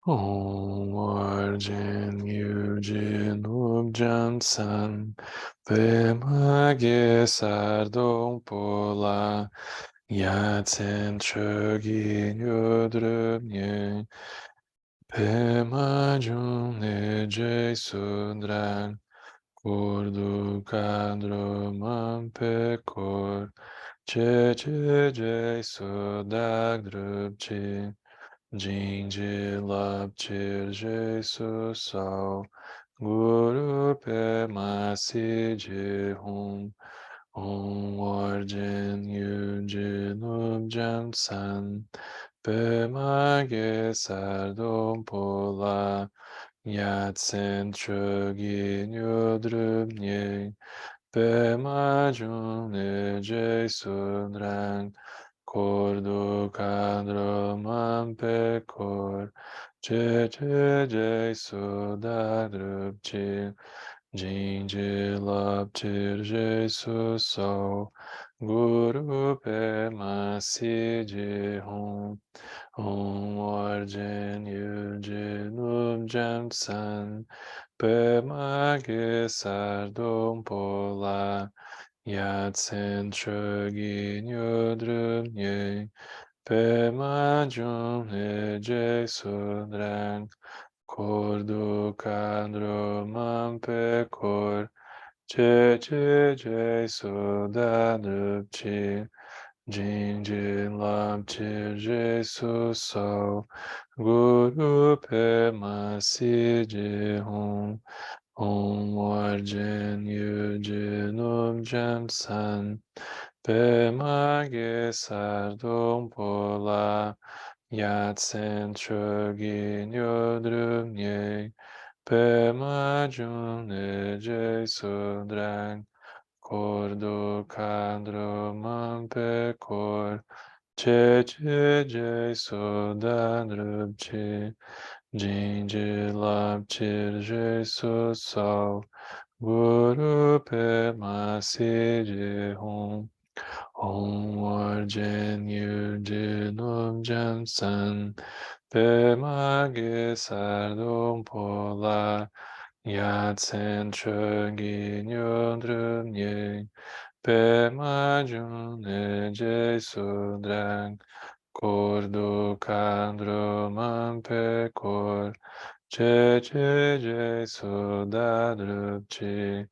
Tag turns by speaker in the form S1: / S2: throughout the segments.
S1: Om Arjen Yujin Ubjan San Pema Gesardong Pola Yatsen Chögin Yodrubnye Pema Jun Nejay Sudran Kurdu Kadro Mampekor Che Che Jay Sudak Drupchi Jinji Lapchir Jesus Sao Guru Pema Siji Hum Om Warjen Yujin Ubjam San Pema Gesardom Pola Yatsen Chögin Yodrubnye Pema Jun Nejay Sudran Kordu kadro mampe kor, che che je suda drupchi, jinji lapchir je su so, guru pe masi je hum, om warjen yujin ubjam san, pe mage sardom pola, Yatsen Chögin Yodrubnye Pema Jun Nejay Sudran Kordu Kadro Mampe Kor Che Che Jay Suda Drupchi Jinjin Lapchi Jesus So Guru Pema Si Hum Om Warjen Yujin Ubjam San Pema Gesardong Pola Yatsen Chögin Yodrubnye Pema Jun Nejay Sudran Kordu Kadro Mampe Kor Che Che Jay Suda Drupchi Jinji Lapchir Jesus So Guru Pema Si Hum Om Warjen Yujin Ubjam San Pema Gesardong Pola Yatsen Chögin Yodrubnye Pema Jun Nejay Sudran Kordu Kadro Mampe Kor Che Che Jay Suda Drupchi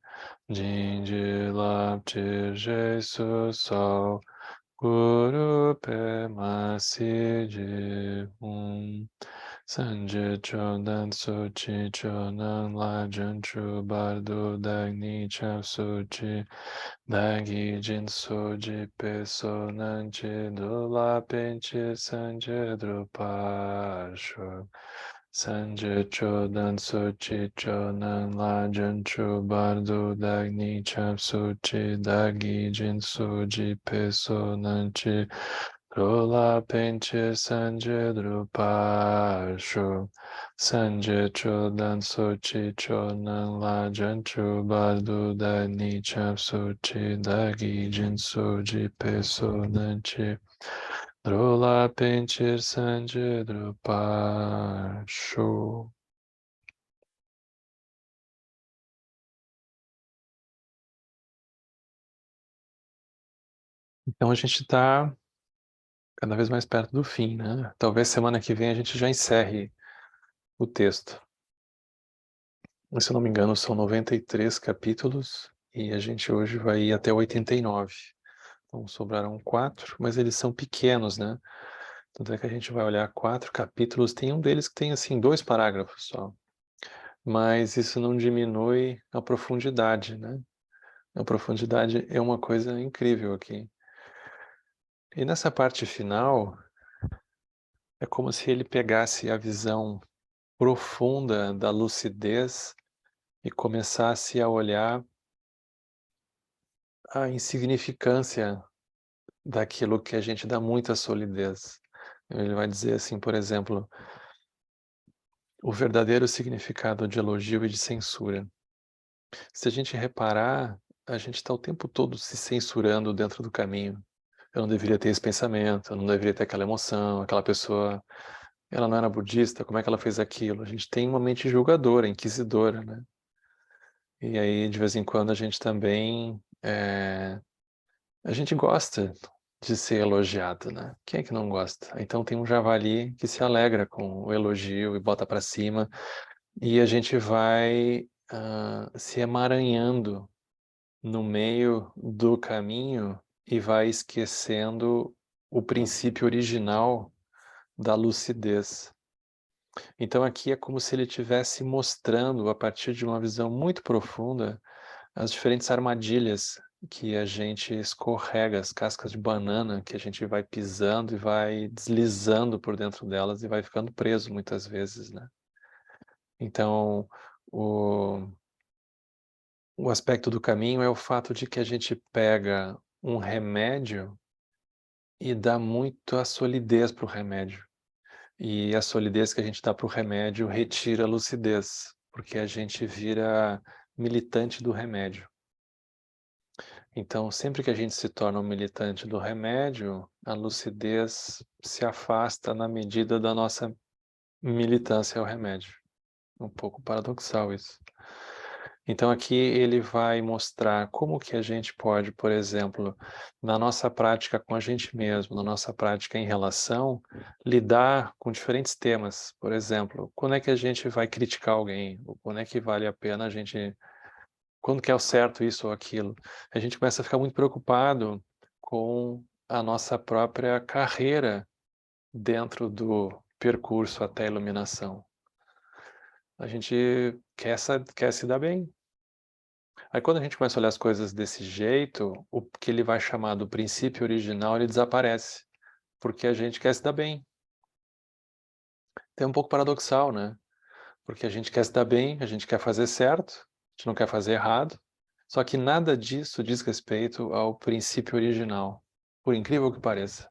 S1: Jinji Lapchir Jesus So Guru Pema Si Hum Sanje Chodan Sochi Chonan Lajan Chu Bardo Dagni Chap Sochi Dagi Jin Soji Peso Nanchi Dula Penchi Sanje Drupasho Sanje Chodan Sochi Chonan Lajan Chu Bardo Dagni Chap Sochi Dagi Jin Soji Peso Nanchi Dula Penchi Sanje Drupasho Sanje Chodan Sochi Chonan Lajan Chu Bardo Dagni Chap Sochi Dagi Jin Soji Peso Nanchi Drola Penchir Sanje Drupasho. Então a gente está cada vez mais perto do fim, né? Talvez semana que vem a gente já encerre o texto. Mas, se eu não me engano, são 93 capítulos e a gente hoje vai ir até 89. Então sobraram 4, mas eles são pequenos, né? Tanto é que a gente vai olhar 4 capítulos, tem um deles que tem assim 2 parágrafos só. Mas isso não diminui a profundidade, né? A profundidade é uma coisa incrível aqui. E nessa parte final, é como se ele pegasse a visão profunda da lucidez e começasse a olhar a insignificância daquilo que a gente dá muita solidez. Ele vai dizer assim, por exemplo, o verdadeiro significado de elogio e de censura. Se a gente reparar, a gente está o tempo todo se censurando dentro do caminho. Eu não deveria ter esse pensamento, eu não deveria ter aquela emoção, aquela pessoa ela não era budista, como é que ela fez aquilo? A gente tem uma mente julgadora, inquisidora, né? E aí, de vez em quando, a gente também... a gente gosta de ser elogiado, né? Quem é que não gosta? Então tem um javali que se alegra com o elogio e bota para cima, e a gente vai se emaranhando no meio do caminho e vai esquecendo o princípio original da lucidez. Então aqui é como se ele estivesse mostrando, a partir de uma visão muito profunda, as diferentes armadilhas que a gente escorrega, as cascas de banana que a gente vai pisando e vai deslizando por dentro delas e vai ficando preso muitas vezes, né? Então, o aspecto do caminho é o fato de que a gente pega um remédio e dá muito a solidez para o remédio. E a solidez que a gente dá para o remédio retira a lucidez, porque a gente vira militante do remédio. Então, sempre que a gente se torna um militante do remédio, a lucidez se afasta na medida da nossa militância ao remédio. Um pouco paradoxal isso. Então aqui ele vai mostrar como que a gente pode, por exemplo, na nossa prática com a gente mesmo, na nossa prática em relação, lidar com diferentes temas. Por exemplo, quando é que a gente vai criticar alguém? Ou quando é que vale a pena a gente... Quando que é o certo isso ou aquilo? A gente começa a ficar muito preocupado com a nossa própria carreira dentro do percurso até a iluminação. A gente quer se dar bem. Aí quando a gente começa a olhar as coisas desse jeito, o que ele vai chamar do princípio original, ele desaparece, porque a gente quer se dar bem. É um pouco paradoxal, né? Porque a gente quer se dar bem, a gente quer fazer certo, a gente não quer fazer errado, só que nada disso diz respeito ao princípio original, por incrível que pareça.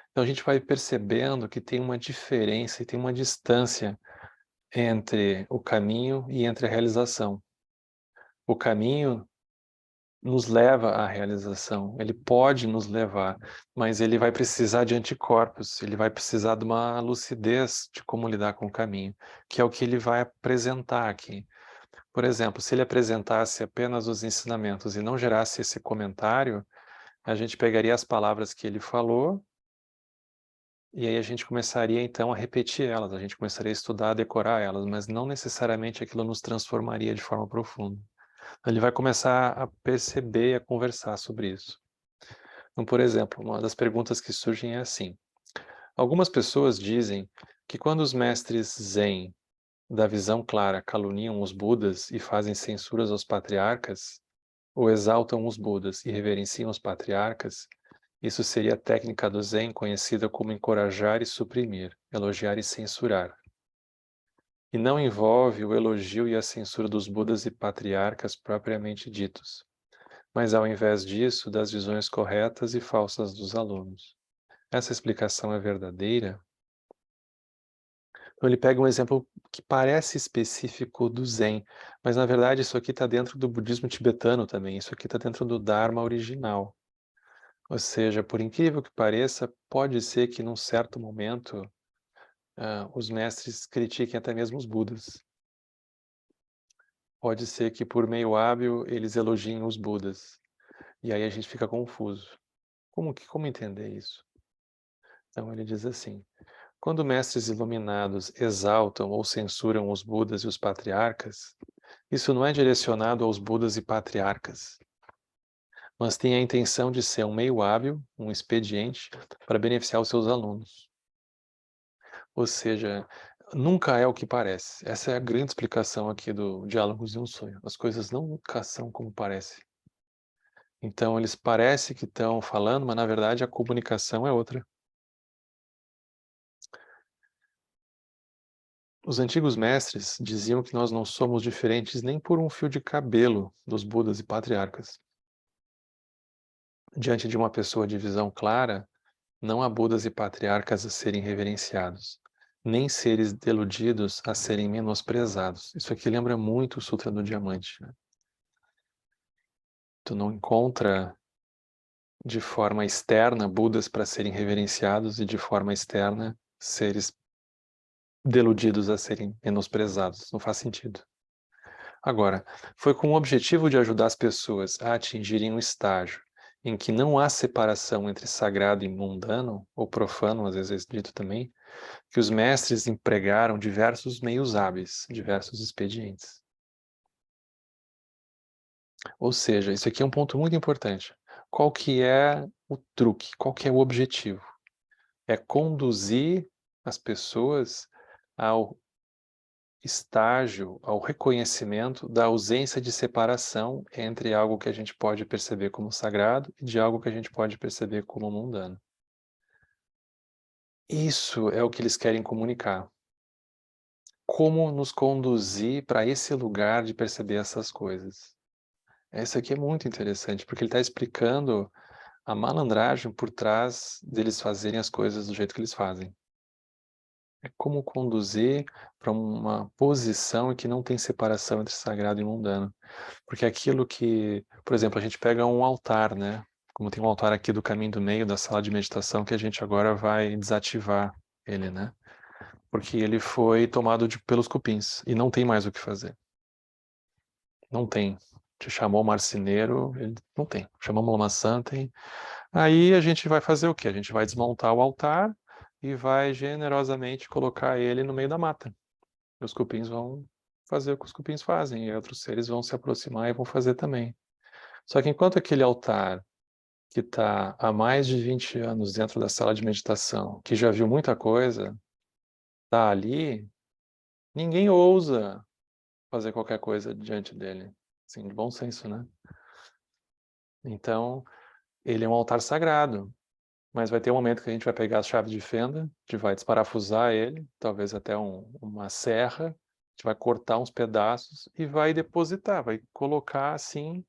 S1: Então a gente vai percebendo que tem uma diferença e tem uma distância entre o caminho e entre a realização. O caminho nos leva à realização, ele pode nos levar, mas ele vai precisar de anticorpos, ele vai precisar de uma lucidez de como lidar com o caminho, que é o que ele vai apresentar aqui. Por exemplo, se ele apresentasse apenas os ensinamentos e não gerasse esse comentário, a gente pegaria as palavras que ele falou e aí a gente começaria então a repetir elas, a gente começaria a estudar, a decorar elas, mas não necessariamente aquilo nos transformaria de forma profunda. Ele vai começar a perceber e a conversar sobre isso. Então, por exemplo, uma das perguntas que surgem é assim: algumas pessoas dizem que quando os mestres Zen da visão clara caluniam os Budas e fazem censuras aos patriarcas, ou exaltam os Budas e reverenciam os patriarcas, isso seria a técnica do Zen conhecida como encorajar e suprimir, elogiar e censurar. E não envolve o elogio e a censura dos Budas e patriarcas propriamente ditos, mas ao invés disso, das visões corretas e falsas dos alunos. Essa explicação é verdadeira? Então ele pega um exemplo que parece específico do Zen, mas na verdade isso aqui está dentro do budismo tibetano também, isso aqui está dentro do Dharma original. Ou seja, por incrível que pareça, pode ser que num certo momento os mestres critiquem até mesmo os Budas. Pode ser que por meio hábil eles elogiem os Budas. E aí a gente fica confuso. Como entender isso? Então ele diz assim: quando mestres iluminados exaltam ou censuram os Budas e os patriarcas, isso não é direcionado aos Budas e patriarcas, mas tem a intenção de ser um meio hábil, um expediente, para beneficiar os seus alunos. Ou seja, nunca é o que parece. Essa é a grande explicação aqui do Diálogos de um Sonho. As coisas nunca são como parece. Então eles parecem que estão falando, mas na verdade a comunicação é outra. Os antigos mestres diziam que nós não somos diferentes nem por um fio de cabelo dos Budas e patriarcas. Diante de uma pessoa de visão clara, não há Budas e patriarcas a serem reverenciados, nem seres deludidos a serem menosprezados. Isso aqui lembra muito o Sutra do Diamante, né? Tu não encontra de forma externa Budas para serem reverenciados e de forma externa seres deludidos a serem menosprezados. Não faz sentido. Agora, foi com o objetivo de ajudar as pessoas a atingirem um estágio em que não há separação entre sagrado e mundano, ou profano, às vezes é dito também, que os mestres empregaram diversos meios hábeis, diversos expedientes. Ou seja, isso aqui é um ponto muito importante. Qual que é o truque? Qual que é o objetivo? É conduzir as pessoas ao estágio, ao reconhecimento da ausência de separação entre algo que a gente pode perceber como sagrado e de algo que a gente pode perceber como mundano. Isso é o que eles querem comunicar. Como nos conduzir para esse lugar de perceber essas coisas. Isso aqui é muito interessante, porque ele está explicando a malandragem por trás deles fazerem as coisas do jeito que eles fazem. É como conduzir para uma posição em que não tem separação entre sagrado e mundano. Porque aquilo que, por exemplo, a gente pega um altar, né? Como tem um altar aqui do caminho do meio da sala de meditação que a gente agora vai desativar ele, né? Porque ele foi tomado pelos cupins e não tem mais o que fazer. Não tem. Te chamou o marceneiro, ele não tem. Chamamos uma santa. Aí a gente vai fazer o quê? A gente vai desmontar o altar e vai generosamente colocar ele no meio da mata. E os cupins vão fazer o que os cupins fazem, e outros seres vão se aproximar e vão fazer também. Só que enquanto aquele altar, que está há mais de 20 anos dentro da sala de meditação, que já viu muita coisa, está ali, ninguém ousa fazer qualquer coisa diante dele. Assim, de bom senso, né? Então, ele é um altar sagrado, mas vai ter um momento que a gente vai pegar as chaves de fenda, a gente vai desparafusar ele, talvez até uma serra, a gente vai cortar uns pedaços e vai depositar, vai colocar assim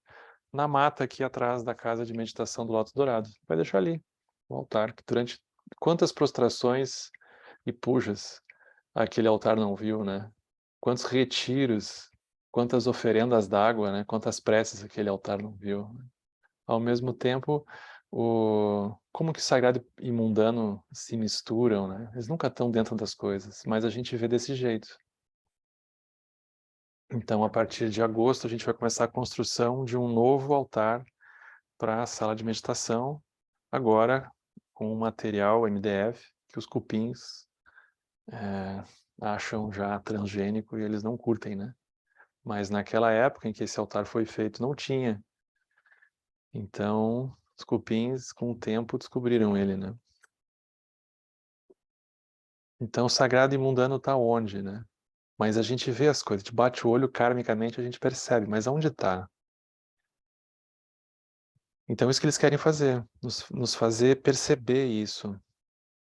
S1: na mata aqui atrás da casa de meditação do Lótus Dourado. Vai deixar ali o altar, que durante quantas prostrações e pujas aquele altar não viu, né? Quantos retiros, quantas oferendas d'água, né? Quantas preces aquele altar não viu. Ao mesmo tempo, como que sagrado e mundano se misturam, né? Eles nunca estão dentro das coisas, mas a gente vê desse jeito. Então, a partir de agosto, a gente vai começar a construção de um novo altar para a sala de meditação, agora com um material MDF que os cupins acham já transgênico e eles não curtem, né? Mas naquela época em que esse altar foi feito, não tinha. Então, os cupins, com o tempo, descobriram ele, né? Então, sagrado e mundano está onde, né? Mas a gente vê as coisas, a gente bate o olho karmicamente, a gente percebe, mas aonde está? Então, isso que eles querem fazer, nos fazer perceber isso.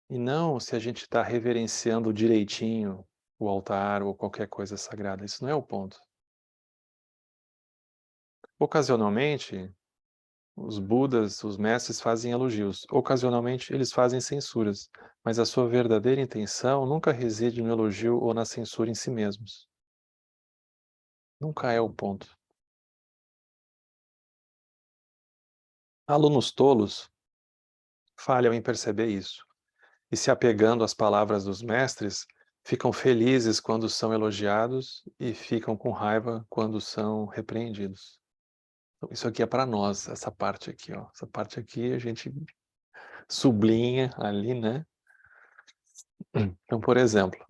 S1: E não se a gente está reverenciando direitinho o altar ou qualquer coisa sagrada. Isso não é o ponto. Ocasionalmente, os Budas, os mestres fazem elogios. Ocasionalmente, eles fazem censuras. Mas a sua verdadeira intenção nunca reside no elogio ou na censura em si mesmos. Nunca é o ponto. Alunos tolos falham em perceber isso. E se apegando às palavras dos mestres, ficam felizes quando são elogiados e ficam com raiva quando são repreendidos. Então, isso aqui é para nós, essa parte aqui, ó. Essa parte aqui a gente sublinha ali, né? Então, por exemplo,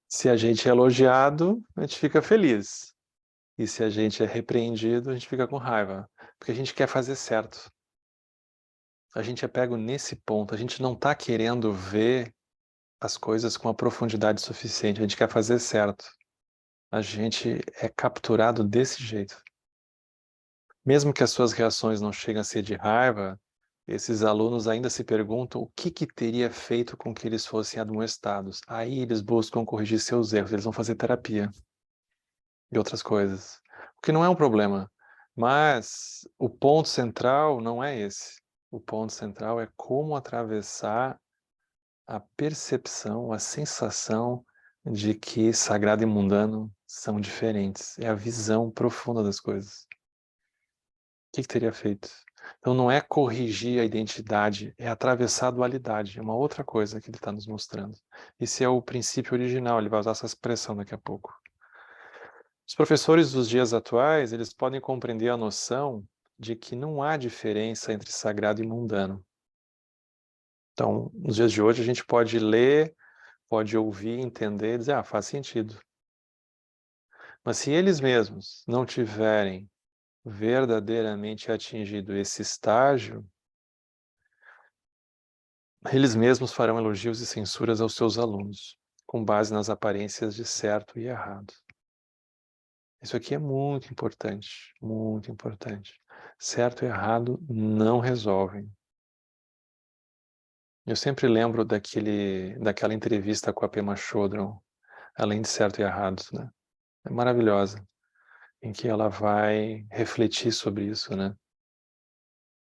S1: se a gente é elogiado, a gente fica feliz. E se a gente é repreendido, a gente fica com raiva. Porque a gente quer fazer certo. A gente é pego nesse ponto. A gente não está querendo ver as coisas com a profundidade suficiente. A gente quer fazer certo. A gente é capturado desse jeito. Mesmo que as suas reações não cheguem a ser de raiva, esses alunos ainda se perguntam o que teria feito com que eles fossem admoestados. Aí eles buscam corrigir seus erros, eles vão fazer terapia e outras coisas. O que não é um problema, mas o ponto central não é esse. O ponto central é como atravessar a percepção, a sensação de que sagrado e mundano são diferentes. É a visão profunda das coisas. O que teria feito? Então não é corrigir a identidade, é atravessar a dualidade, é uma outra coisa que ele está nos mostrando. Esse é o princípio original, ele vai usar essa expressão daqui a pouco. Os professores dos dias atuais, eles podem compreender a noção de que não há diferença entre sagrado e mundano. Então, nos dias de hoje, a gente pode ler, pode ouvir, entender e dizer, ah, faz sentido. Mas se eles mesmos não tiverem verdadeiramente atingido esse estágio, eles mesmos farão elogios e censuras aos seus alunos, com base nas aparências de certo e errado. Isso aqui é muito importante, muito importante. Certo e errado não resolvem. Eu sempre lembro daquela entrevista com a Pema Chodron, Além de Certo e Errado, né? É maravilhosa, em que ela vai refletir sobre isso, né?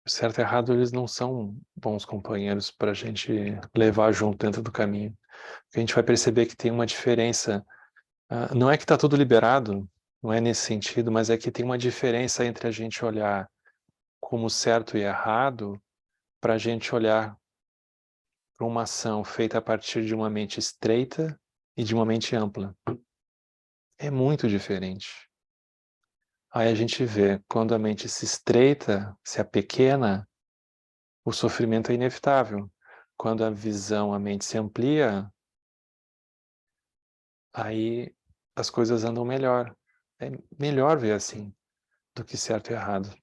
S1: O certo e errado, eles não são bons companheiros para a gente levar junto dentro do caminho. A gente vai perceber que tem uma diferença. Não é que está tudo liberado, não é nesse sentido, mas é que tem uma diferença entre a gente olhar como certo e errado para a gente olhar para uma ação feita a partir de uma mente estreita e de uma mente ampla. É muito diferente. Aí a gente vê, quando a mente se estreita, se apequena, o sofrimento é inevitável. Quando a visão, a mente se amplia, aí as coisas andam melhor. É melhor ver assim do que certo e errado.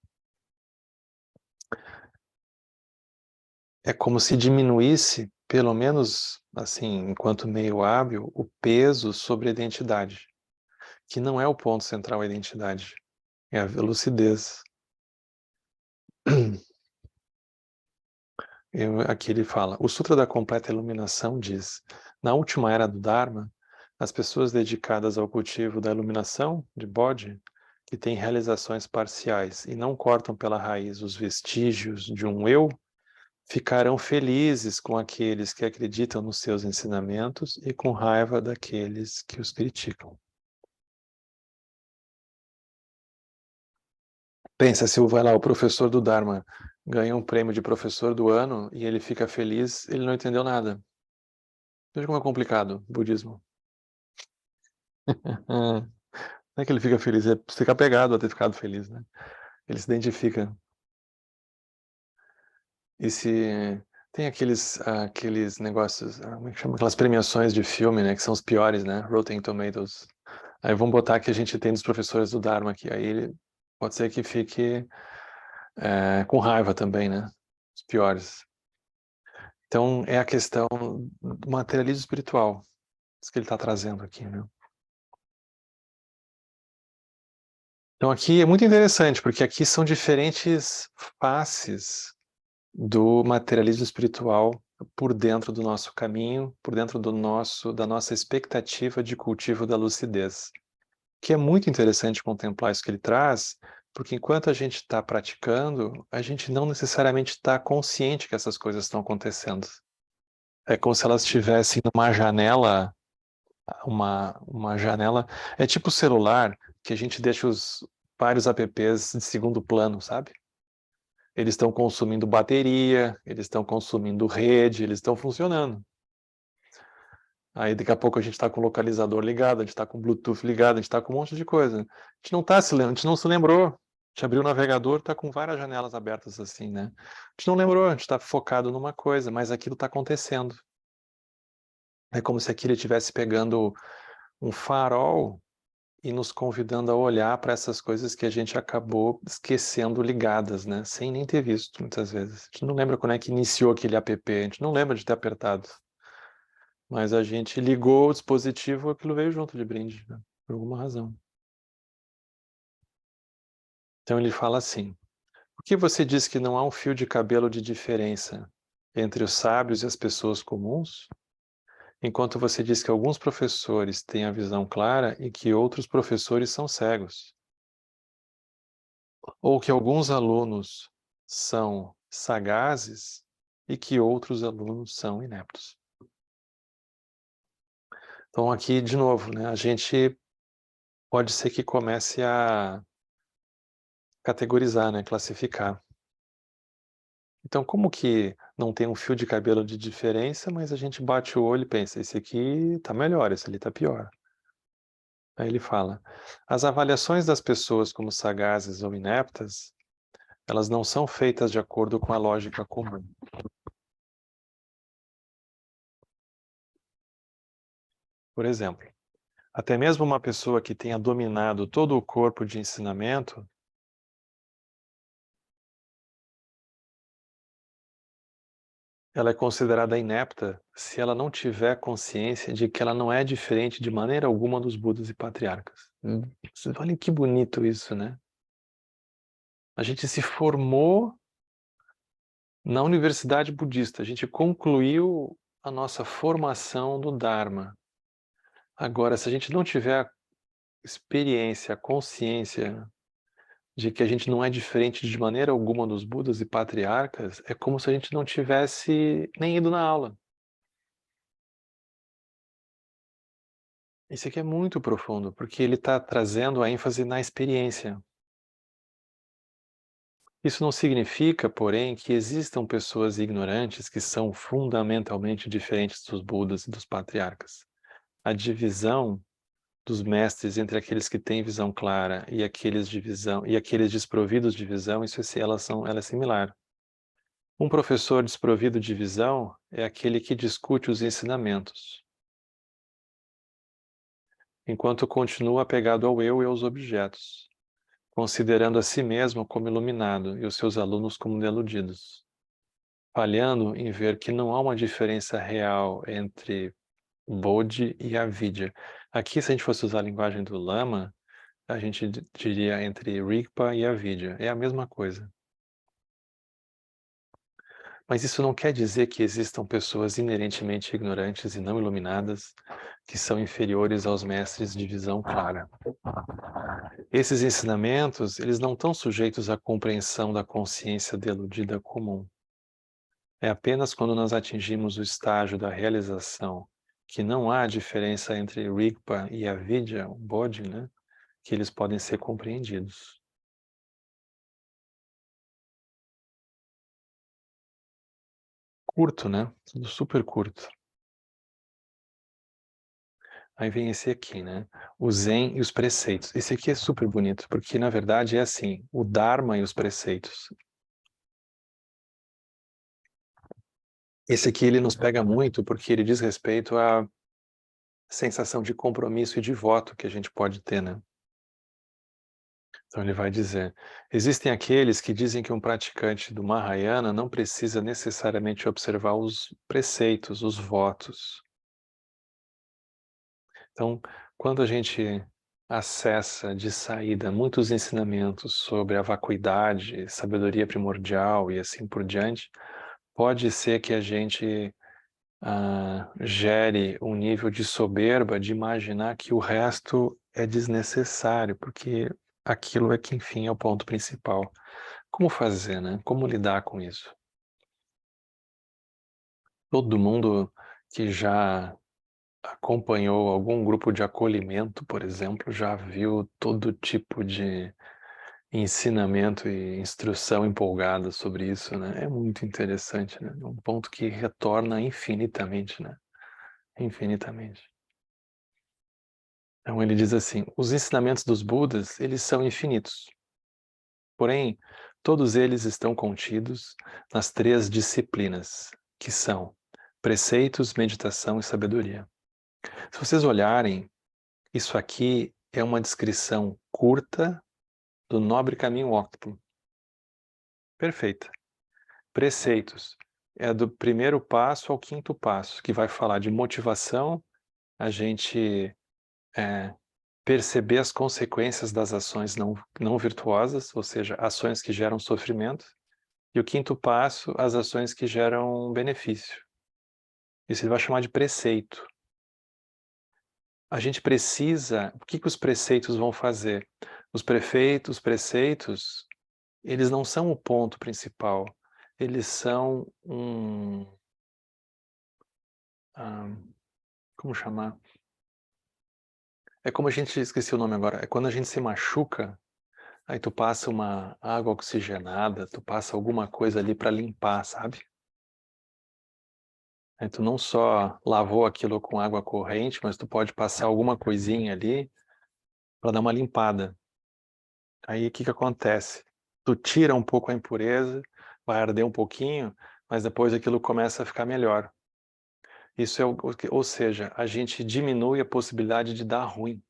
S1: É como se diminuísse, pelo menos assim, enquanto meio hábil, o peso sobre a identidade, que não é o ponto central a identidade, é a lucidez. Aqui ele fala, o Sutra da Completa Iluminação diz, na última era do Dharma, as pessoas dedicadas ao cultivo da iluminação, de Bodhi, que têm realizações parciais e não cortam pela raiz os vestígios de um eu, ficarão felizes com aqueles que acreditam nos seus ensinamentos e com raiva daqueles que os criticam. Pensa, se vai lá o professor do Dharma ganha um prêmio de professor do ano e ele fica feliz, ele não entendeu nada. Veja como é complicado o budismo. Não é que ele fica feliz, é fica apegado a ter ficado feliz, né? Ele se identifica. E se tem aqueles negócios, como é que chama? Aquelas premiações de filme, né? Que são os piores, né? Rotten Tomatoes. Aí vamos botar que a gente tem dos professores do Dharma aqui. Aí ele pode ser que fique com raiva também, né? Os piores. Então é a questão do materialismo espiritual. Isso que ele está trazendo aqui, né? Então aqui é muito interessante, porque aqui são diferentes faces do materialismo espiritual por dentro do nosso caminho, por dentro da nossa expectativa de cultivo da lucidez. Que é muito interessante contemplar isso que ele traz, porque enquanto a gente está praticando, a gente não necessariamente está consciente que essas coisas estão acontecendo. É como se elas estivessem numa janela, uma janela. É tipo o celular, que a gente deixa os vários apps de segundo plano, sabe? Eles estão consumindo bateria, eles estão consumindo rede, eles estão funcionando. Aí daqui a pouco a gente está com o localizador ligado, a gente está com o Bluetooth ligado, a gente está com um monte de coisa. A gente não tá se lembrando, a gente não se lembrou. A gente abriu o navegador, está com várias janelas abertas assim, né? A gente não lembrou, a gente está focado numa coisa, mas aquilo está acontecendo. É como se aquilo estivesse pegando um farol e nos convidando a olhar para essas coisas que a gente acabou esquecendo ligadas, né? Sem nem ter visto, muitas vezes. A gente não lembra quando é que iniciou aquele app, a gente não lembra de ter apertado. Mas a gente ligou o dispositivo, aquilo veio junto de brinde, né? Por alguma razão. Então ele fala assim, por que você diz que não há um fio de cabelo de diferença entre os sábios e as pessoas comuns? Enquanto você diz que alguns professores têm a visão clara e que outros professores são cegos. Ou que alguns alunos são sagazes e que outros alunos são ineptos. Então aqui, de novo, né, a gente pode ser que comece a categorizar, né, classificar. Então, como que não tem um fio de cabelo de diferença, mas a gente bate o olho e pensa, esse aqui tá melhor, esse ali tá pior. Aí ele fala, as avaliações das pessoas como sagazes ou ineptas, elas não são feitas de acordo com a lógica comum. Por exemplo, até mesmo uma pessoa que tenha dominado todo o corpo de ensinamento, ela é considerada inepta se ela não tiver consciência de que ela não é diferente de maneira alguma dos Budas e patriarcas. Olha que bonito isso, né? A gente se formou na universidade budista, a gente concluiu a nossa formação do Dharma. Agora, se a gente não tiver a experiência, a consciência de que a gente não é diferente de maneira alguma dos Budas e patriarcas, é como se a gente não tivesse nem ido na aula. Isso aqui é muito profundo, porque ele está trazendo a ênfase na experiência. Isso não significa, porém, que existam pessoas ignorantes que são fundamentalmente diferentes dos Budas e dos patriarcas. A divisão dos mestres entre aqueles que têm visão clara e aqueles de visão e aqueles desprovidos de visão, ela é similar. Um professor desprovido de visão é aquele que discute os ensinamentos, enquanto continua apegado ao eu e aos objetos, considerando a si mesmo como iluminado e os seus alunos como deludidos, falhando em ver que não há uma diferença real entre Bodhi e Avidya. Aqui, se a gente fosse usar a linguagem do Lama, a gente diria entre Rigpa e Avidya. É a mesma coisa. Mas isso não quer dizer que existam pessoas inerentemente ignorantes e não iluminadas que são inferiores aos mestres de visão clara. Esses ensinamentos, eles não estão sujeitos à compreensão da consciência deludida comum. É apenas quando nós atingimos o estágio da realização que não há diferença entre Rigpa e Avidya, o Bodhi, né, que eles podem ser compreendidos. Curto, né? Tudo super curto. Aí vem esse aqui, né? O Zen e os preceitos. Esse aqui é super bonito, porque na verdade é assim, o Dharma e os preceitos. Esse aqui ele nos pega muito porque ele diz respeito à sensação de compromisso e de voto que a gente pode ter, né? Então ele vai dizer, existem aqueles que dizem que um praticante do Mahayana não precisa necessariamente observar os preceitos, os votos. Então, quando a gente acessa de saída muitos ensinamentos sobre a vacuidade, sabedoria primordial e assim por diante, pode ser que a gente gere um nível de soberba de imaginar que o resto é desnecessário, porque aquilo é que, enfim, é o ponto principal. Como fazer, né? Como lidar com isso? Todo mundo que já acompanhou algum grupo de acolhimento, por exemplo, já viu todo tipo de ensinamento e instrução empolgada sobre isso, né? É muito interessante, né? É um ponto que retorna infinitamente, né? Infinitamente. Então ele diz assim, os ensinamentos dos Budas, eles são infinitos. Porém, todos eles estão contidos nas três disciplinas, que são preceitos, meditação e sabedoria. Se vocês olharem, isso aqui é uma descrição curta do nobre caminho óctuplo. Perfeita. Preceitos. É do primeiro passo ao quinto passo, que vai falar de motivação, a gente perceber as consequências das ações não virtuosas, ou seja, ações que geram sofrimento. E o quinto passo, as ações que geram benefício. Isso ele vai chamar de preceito. A gente precisa... O que os preceitos vão fazer? Os preceitos, eles não são o ponto principal. Eles são como chamar? É como a gente... Esqueci o nome agora. É quando a gente se machuca, Aí tu passa uma água oxigenada, tu passa alguma coisa ali para limpar, sabe? Aí tu não só lavou aquilo com água corrente, mas tu pode passar alguma coisinha ali para dar uma limpada. Aí o que que acontece? Tu tira um pouco a impureza, vai arder um pouquinho, mas depois aquilo começa a ficar melhor. Isso é ou seja, a gente diminui a possibilidade de dar ruim.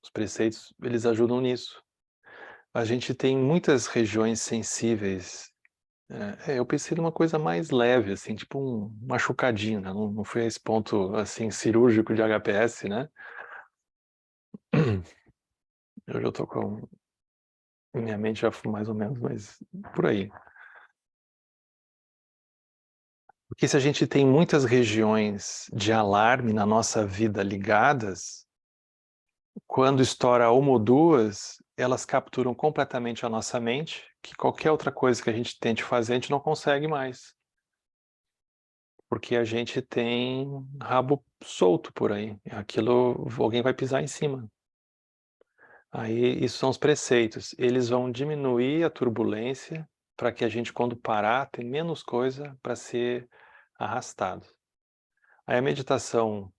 S1: Os preceitos, eles ajudam nisso. A gente tem muitas regiões sensíveis. Eu pensei numa coisa mais leve, assim, tipo um machucadinho, né? Não foi a esse ponto, assim, cirúrgico de HPS, né? Eu já tô com... Minha mente já foi mais ou menos, mas por aí. Porque se a gente tem muitas regiões de alarme na nossa vida ligadas, quando estoura uma ou duas, elas capturam completamente a nossa mente, que qualquer outra coisa que a gente tente fazer, a gente não consegue mais. Porque a gente tem rabo solto por aí. Aquilo, alguém vai pisar em cima. Aí, isso são os preceitos. Eles vão diminuir a turbulência para que a gente, quando parar, tenha menos coisa para ser arrastado. Aí a meditação,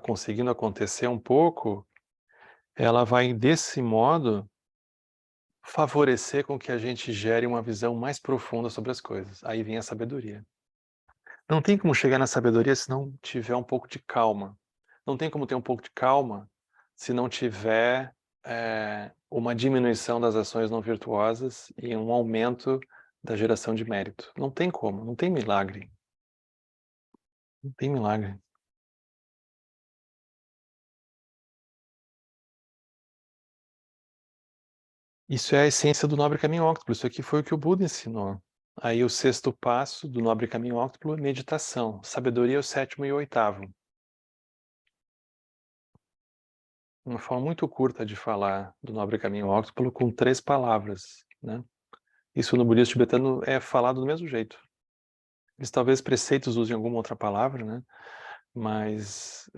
S1: conseguindo acontecer um pouco, ela vai, desse modo, favorecer com que a gente gere uma visão mais profunda sobre as coisas. Aí vem a sabedoria. Não tem como chegar na sabedoria se não tiver um pouco de calma. Não tem como ter um pouco de calma se não tiver uma diminuição das ações não virtuosas e um aumento da geração de mérito. Não tem como, não tem milagre. Não tem milagre. Isso é a essência do nobre caminho óctuplo. Isso aqui foi o que o Buda ensinou. Aí o sexto passo do nobre caminho óctuplo é meditação. Sabedoria é o sétimo e o oitavo. Uma forma muito curta de falar do nobre caminho óctuplo com 3 palavras, né? Isso no budismo tibetano é falado do mesmo jeito. Eles talvez preceitos usem alguma outra palavra, né? Mas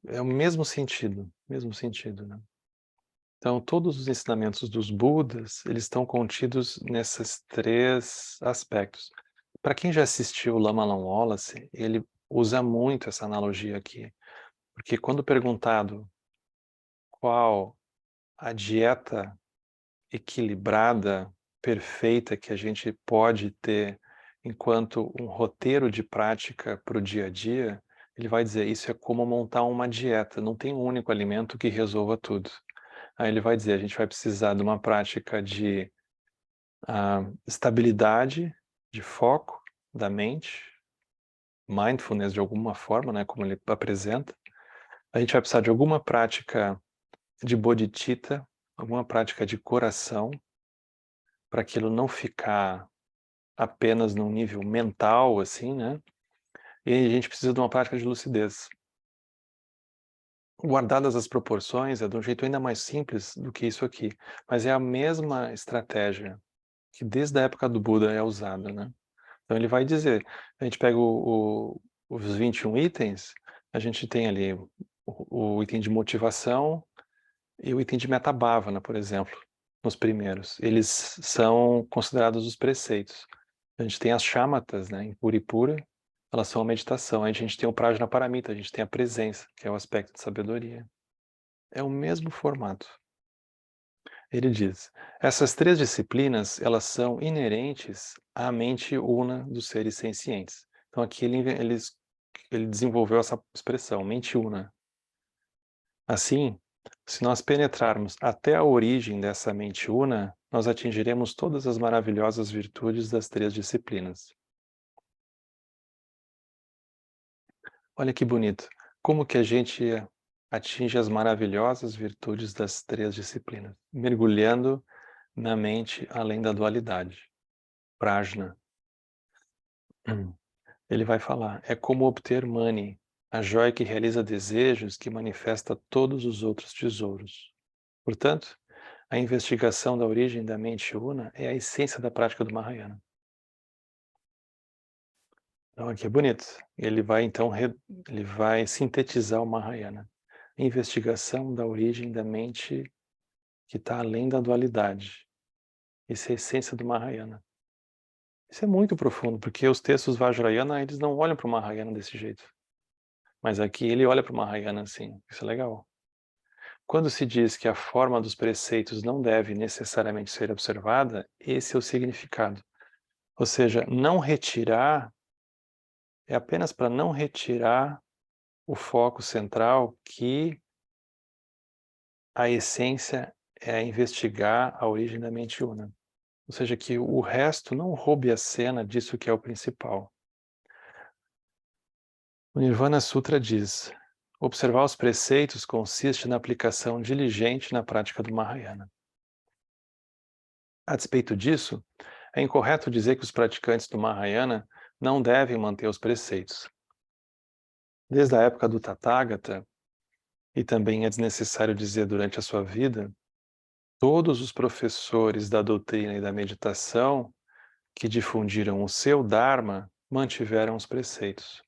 S1: é o mesmo sentido, né? Então, todos os ensinamentos dos Budas, eles estão contidos nesses 3 aspectos. Para quem já assistiu Lama Alan Wallace, ele usa muito essa analogia aqui, porque quando perguntado qual a dieta equilibrada, perfeita que a gente pode ter enquanto um roteiro de prática para o dia a dia, ele vai dizer, isso é como montar uma dieta, não tem um único alimento que resolva tudo. Aí ele vai dizer, a gente vai precisar de uma prática de estabilidade, de foco da mente, mindfulness de alguma forma, né, como ele apresenta. A gente vai precisar de alguma prática de bodhicitta, alguma prática de coração, para aquilo não ficar apenas num nível mental, assim, né? E a gente precisa de uma prática de lucidez. Guardadas as proporções, é de um jeito ainda mais simples do que isso aqui, mas é a mesma estratégia que desde a época do Buda é usada, né? Então ele vai dizer, a gente pega os 21 itens, a gente tem ali o item de motivação e o item de metabhavana, por exemplo, nos primeiros. Eles são considerados os preceitos. A gente tem as shamatas, né, em pura e pura, elas são a meditação. Aí a gente tem o prajnaparamita, a gente tem a presença, que é o aspecto de sabedoria. É o mesmo formato. Ele diz, essas 3 disciplinas, elas são inerentes à mente una dos seres sencientes. Então aqui ele desenvolveu essa expressão, mente una. Assim, se nós penetrarmos até a origem dessa mente una, nós atingiremos todas as maravilhosas virtudes das 3 disciplinas. Olha que bonito. Como que a gente atinge as maravilhosas virtudes das 3 disciplinas? Mergulhando na mente além da dualidade. Prajna. Ele vai falar, é como obter Mani, a joia que realiza desejos que manifesta todos os outros tesouros. Portanto, a investigação da origem da mente una é a essência da prática do Mahayana. Então aqui é bonito. Ele vai então ele vai sintetizar o Mahayana. Investigação da origem da mente que está além da dualidade. Isso é a essência do Mahayana. Isso é muito profundo, porque os textos Vajrayana, eles não olham para o Mahayana desse jeito. Mas aqui ele olha para o Mahayana assim, isso é legal. Quando se diz que a forma dos preceitos não deve necessariamente ser observada, esse é o significado. Ou seja, não retirar é apenas para não retirar o foco central que a essência é investigar a origem da mente una. Ou seja, que o resto não roube a cena disso que é o principal. O Nirvana Sutra diz: observar os preceitos consiste na aplicação diligente na prática do Mahayana. A despeito disso, é incorreto dizer que os praticantes do Mahayana não devem manter os preceitos. Desde a época do Tathagata, e também é desnecessário dizer durante a sua vida, todos os professores da doutrina e da meditação que difundiram o seu Dharma mantiveram os preceitos.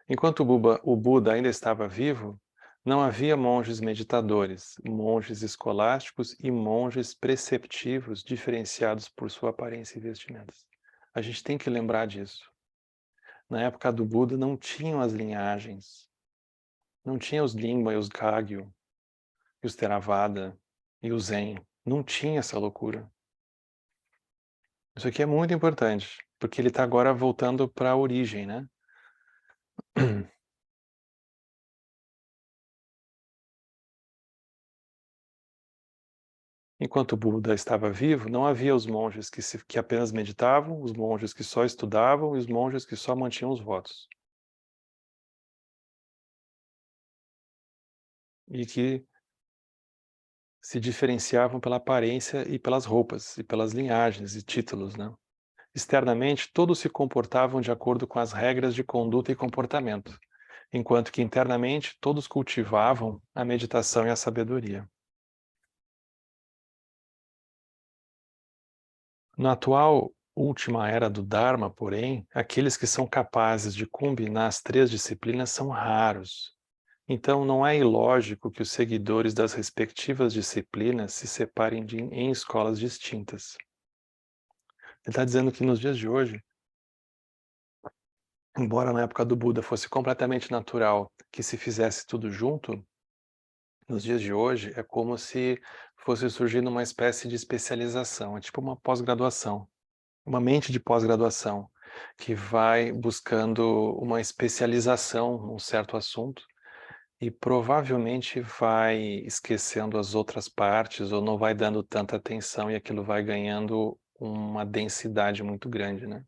S1: Enquanto o Buda ainda estava vivo, não havia monges meditadores, monges escolásticos e monges preceptivos diferenciados por sua aparência e vestimentas. A gente tem que lembrar disso. Na época do Buda não tinham as linhagens, não tinha os Nyingma e os Kagyu, e os Theravada e o Zen. Não tinha essa loucura. Isso aqui é muito importante, porque ele está agora voltando para a origem, né? Enquanto o Buda estava vivo, não havia os monges que apenas meditavam, os monges que só estudavam e os monges que só mantinham os votos. E que se diferenciavam pela aparência e pelas roupas, e pelas linhagens e títulos, né? Externamente, todos se comportavam de acordo com as regras de conduta e comportamento, enquanto que internamente todos cultivavam a meditação e a sabedoria. Na atual última era do Dharma, porém, aqueles que são capazes de combinar as três disciplinas são raros. Então, não é ilógico que os seguidores das respectivas disciplinas se separem em escolas distintas. Ele está dizendo que nos dias de hoje, embora na época do Buda fosse completamente natural que se fizesse tudo junto, nos dias de hoje é como se fosse surgindo uma espécie de especialização, é tipo uma pós-graduação, uma mente de pós-graduação, que vai buscando uma especialização num certo assunto e provavelmente vai esquecendo as outras partes ou não vai dando tanta atenção e aquilo vai ganhando uma densidade muito grande, né?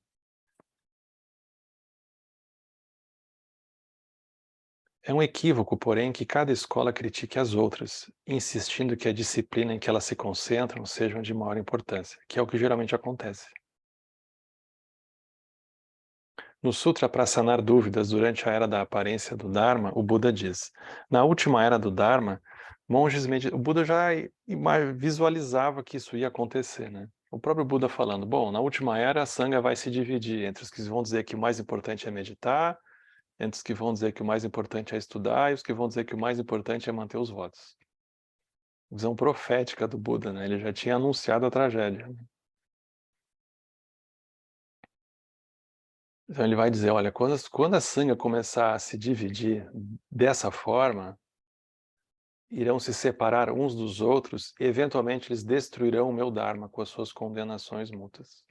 S1: É um equívoco, porém, que cada escola critique as outras, insistindo que a disciplina em que elas se concentram seja de maior importância, que é o que geralmente acontece. No Sutra para sanar dúvidas durante a era da aparência do Dharma, o Buda diz: na última era do Dharma, o Buda já visualizava que isso ia acontecer, né? O próprio Buda falando: bom, na última era a Sangha vai se dividir entre os que vão dizer que o mais importante é meditar, entre os que vão dizer que o mais importante é estudar e os que vão dizer que o mais importante é manter os votos. Visão profética do Buda, né? Ele já tinha anunciado a tragédia. Então ele vai dizer, olha, quando a Sangha começar a se dividir dessa forma, irão se separar uns dos outros e eventualmente eles destruirão o meu Dharma com as suas condenações mútuas.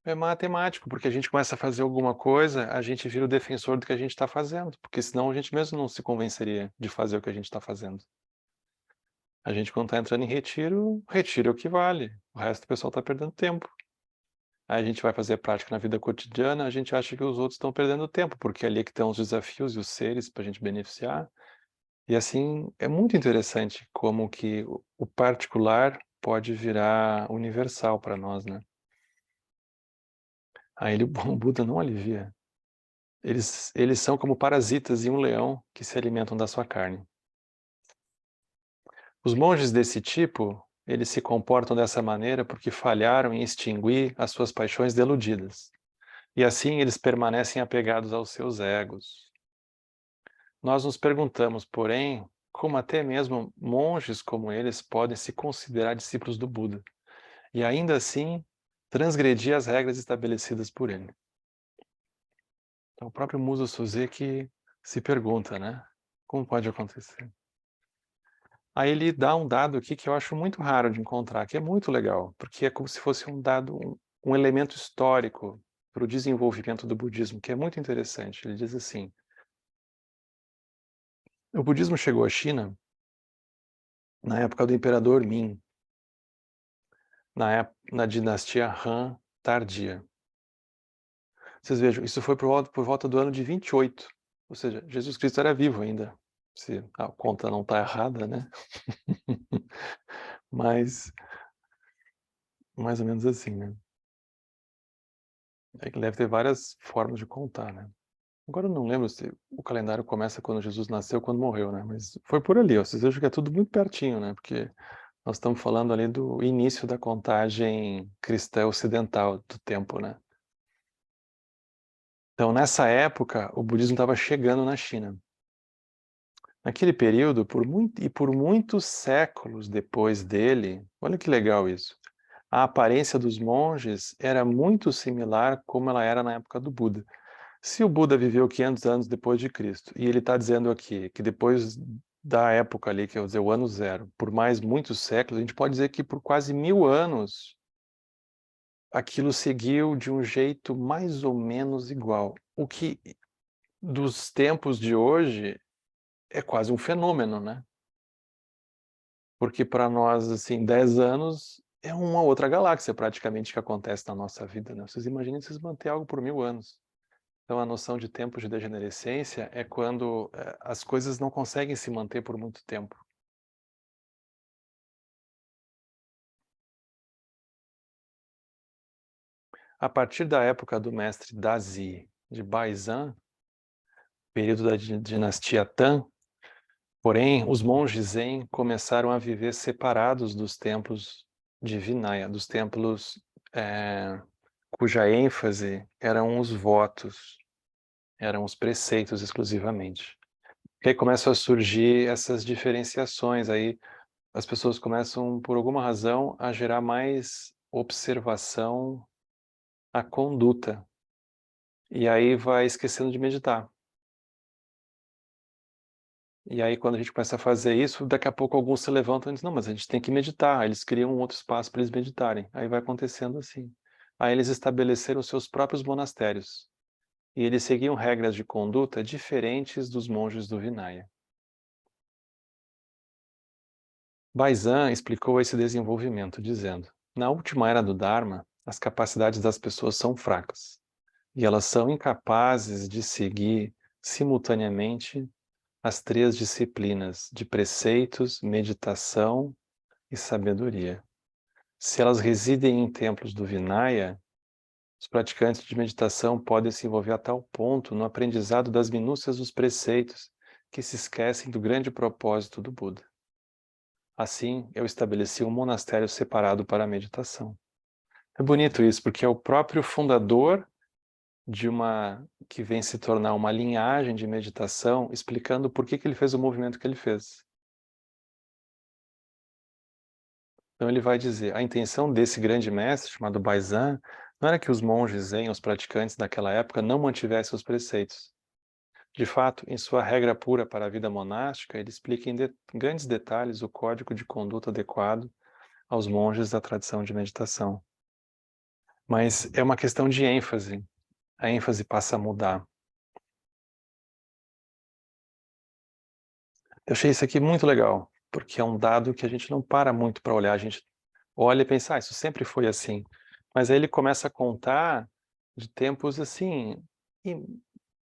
S1: É matemático, porque a gente começa a fazer alguma coisa, a gente vira o defensor do que a gente está fazendo, porque senão a gente mesmo não se convenceria de fazer o que a gente está fazendo. A gente, quando está entrando em retiro, retiro é o que vale, o resto do pessoal está perdendo tempo. Aí a gente vai fazer prática na vida cotidiana, a gente acha que os outros estão perdendo tempo, porque é ali que estão os desafios e os seres para a gente beneficiar. E assim, é muito interessante como que o particular pode virar universal para nós, né? Aí ele, o Buda não alivia. Eles são como parasitas em um leão que se alimentam da sua carne. Os monges desse tipo, eles se comportam dessa maneira porque falharam em extinguir as suas paixões deludidas. E assim eles permanecem apegados aos seus egos. Nós nos perguntamos, porém, como até mesmo monges como eles podem se considerar discípulos do Buda e ainda assim transgredir as regras estabelecidas por ele. Então, o próprio Musa Suzeki se pergunta, né? Como pode acontecer? Aí ele dá um dado aqui que eu acho muito raro de encontrar, que é muito legal, porque é como se fosse um dado, um elemento histórico para o desenvolvimento do budismo, que é muito interessante. Ele diz assim: o budismo chegou à China na época do imperador Ming, na dinastia Han tardia. Vocês vejam, isso foi por volta do ano de 28, ou seja, Jesus Cristo era vivo ainda, se a conta não está errada, né? Mas, mais ou menos assim, né? É que deve ter várias formas de contar, né? Agora eu não lembro se o calendário começa quando Jesus nasceu ou quando morreu, né? Mas foi por ali, ó. Vocês vejam que é tudo muito pertinho, né? Porque nós estamos falando ali do início da contagem cristã ocidental do tempo, né? Então, nessa época, o budismo estava chegando na China. Naquele período, por muitos séculos depois dele, olha que legal isso, a aparência dos monges era muito similar como ela era na época do Buda. Se o Buda viveu 500 anos depois de Cristo, e ele está dizendo aqui que depois da época ali, que é o ano zero, por mais muitos séculos, a gente pode dizer que por quase 1000 anos, aquilo seguiu de um jeito mais ou menos igual. O que, dos tempos de hoje, é quase um fenômeno, né? Porque para nós, assim, 10 anos é uma outra galáxia praticamente que acontece na nossa vida, né? Vocês imaginem se vocês manter algo por 1000 anos. Então, a noção de tempo de degenerescência é quando as coisas não conseguem se manter por muito tempo. A partir da época do mestre Dazi de Baizan, período da dinastia Tang, porém, os monges Zen começaram a viver separados dos templos de Vinaya, dos templos cuja ênfase eram os votos, eram os preceitos exclusivamente. E aí começam a surgir essas diferenciações, aí as pessoas começam, por alguma razão, a gerar mais observação à conduta. E aí vai esquecendo de meditar. E aí, quando a gente começa a fazer isso, daqui a pouco alguns se levantam e dizem, não, mas a gente tem que meditar. Aí eles criam um outro espaço para eles meditarem. Aí vai acontecendo assim. Aí eles estabeleceram seus próprios monastérios. E eles seguiam regras de conduta diferentes dos monges do Vinaya. Baizan explicou esse desenvolvimento, dizendo, na última era do Dharma, as capacidades das pessoas são fracas. E elas são incapazes de seguir simultaneamente as 3 disciplinas de preceitos, meditação e sabedoria. Se elas residem em templos do Vinaya, os praticantes de meditação podem se envolver a tal ponto no aprendizado das minúcias dos preceitos que se esquecem do grande propósito do Buda. Assim, eu estabeleci um monastério separado para a meditação. É bonito isso, porque é o próprio fundador de uma que vem se tornar uma linhagem de meditação, explicando por que ele fez o movimento que ele fez. Então ele vai dizer, a intenção desse grande mestre, chamado Baizan, não era que os monges zen, os praticantes daquela época, não mantivessem os preceitos. De fato, em sua regra pura para a vida monástica, ele explica em grandes detalhes o código de conduta adequado aos monges da tradição de meditação. Mas é uma questão de ênfase. A ênfase passa a mudar. Eu achei isso aqui muito legal, porque é um dado que a gente não para muito para olhar, a gente olha e pensa, isso sempre foi assim. Mas aí ele começa a contar de tempos assim,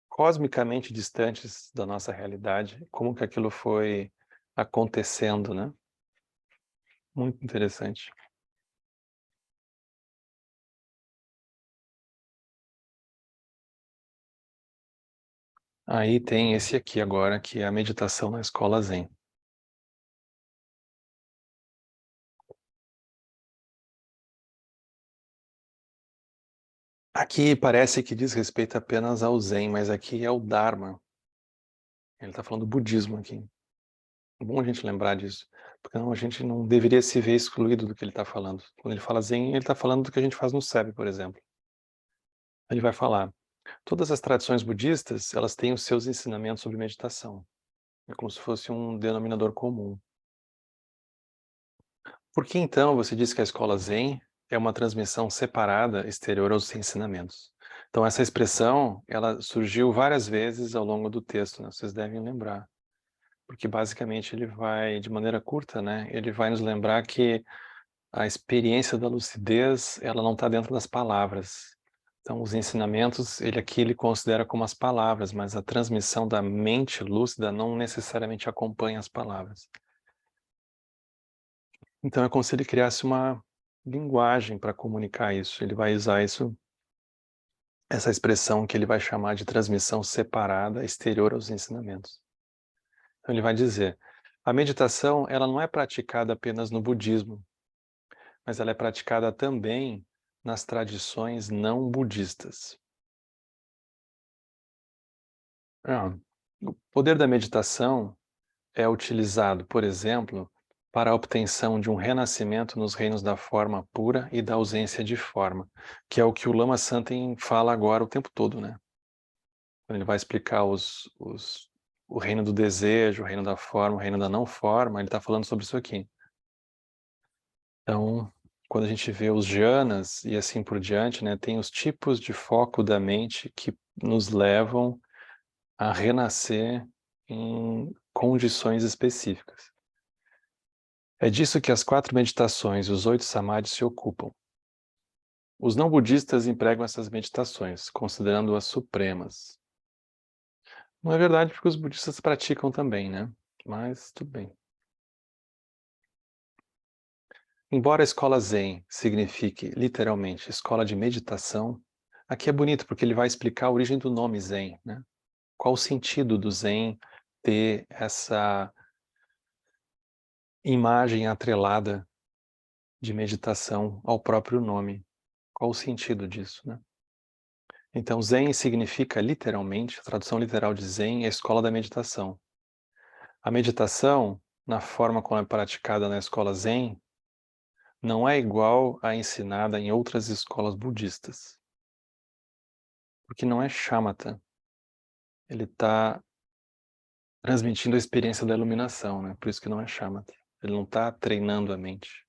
S1: cosmicamente distantes da nossa realidade, como que aquilo foi acontecendo, né? Muito interessante. Aí tem esse aqui agora, que é a meditação na escola Zen. Aqui parece que diz respeito apenas ao Zen, mas aqui é o Dharma. Ele está falando do budismo aqui. É bom a gente lembrar disso, porque a gente não deveria se ver excluído do que ele está falando. Quando ele fala Zen, ele está falando do que a gente faz no SEB, por exemplo. Ele vai falar, todas as tradições budistas, elas têm os seus ensinamentos sobre meditação. É como se fosse um denominador comum. Por que então você diz que a escola Zen é uma transmissão separada exterior aos ensinamentos? Então essa expressão, ela surgiu várias vezes ao longo do texto, né? Vocês devem lembrar. Porque basicamente ele vai, de maneira curta, né? Ele vai nos lembrar que a experiência da lucidez, ela não está dentro das palavras. Então os ensinamentos, ele considera como as palavras, mas a transmissão da mente lúcida não necessariamente acompanha as palavras. Então é como se ele criasse uma linguagem para comunicar isso. Ele vai usar isso, essa expressão que ele vai chamar de transmissão separada exterior aos ensinamentos. Então ele vai dizer, a meditação ela não é praticada apenas no budismo, mas ela é praticada também nas tradições não budistas. O poder da meditação é utilizado, por exemplo, para a obtenção de um renascimento nos reinos da forma pura e da ausência de forma, que é o que o Lama Santen fala agora o tempo todo, né? Quando ele vai explicar o reino do desejo, o reino da forma, o reino da não forma, ele está falando sobre isso aqui. Então, quando a gente vê os jhanas e assim por diante, né, tem os tipos de foco da mente que nos levam a renascer em condições específicas. É disso que as 4 meditações e os 8 samadhis se ocupam. Os não budistas empregam essas meditações, considerando-as supremas. Não é verdade porque os budistas praticam também, né? Mas tudo bem. Embora a escola Zen signifique literalmente escola de meditação, aqui é bonito porque ele vai explicar a origem do nome Zen, né? Qual o sentido do Zen ter essa imagem atrelada de meditação ao próprio nome? Qual o sentido disso, né? Então, Zen significa literalmente, a tradução literal de Zen é a escola da meditação. A meditação, na forma como é praticada na escola Zen, não é igual à ensinada em outras escolas budistas. Porque não é shamatha. Ele está transmitindo a experiência da iluminação, né? Por isso que não é shamatha. Ele não está treinando a mente.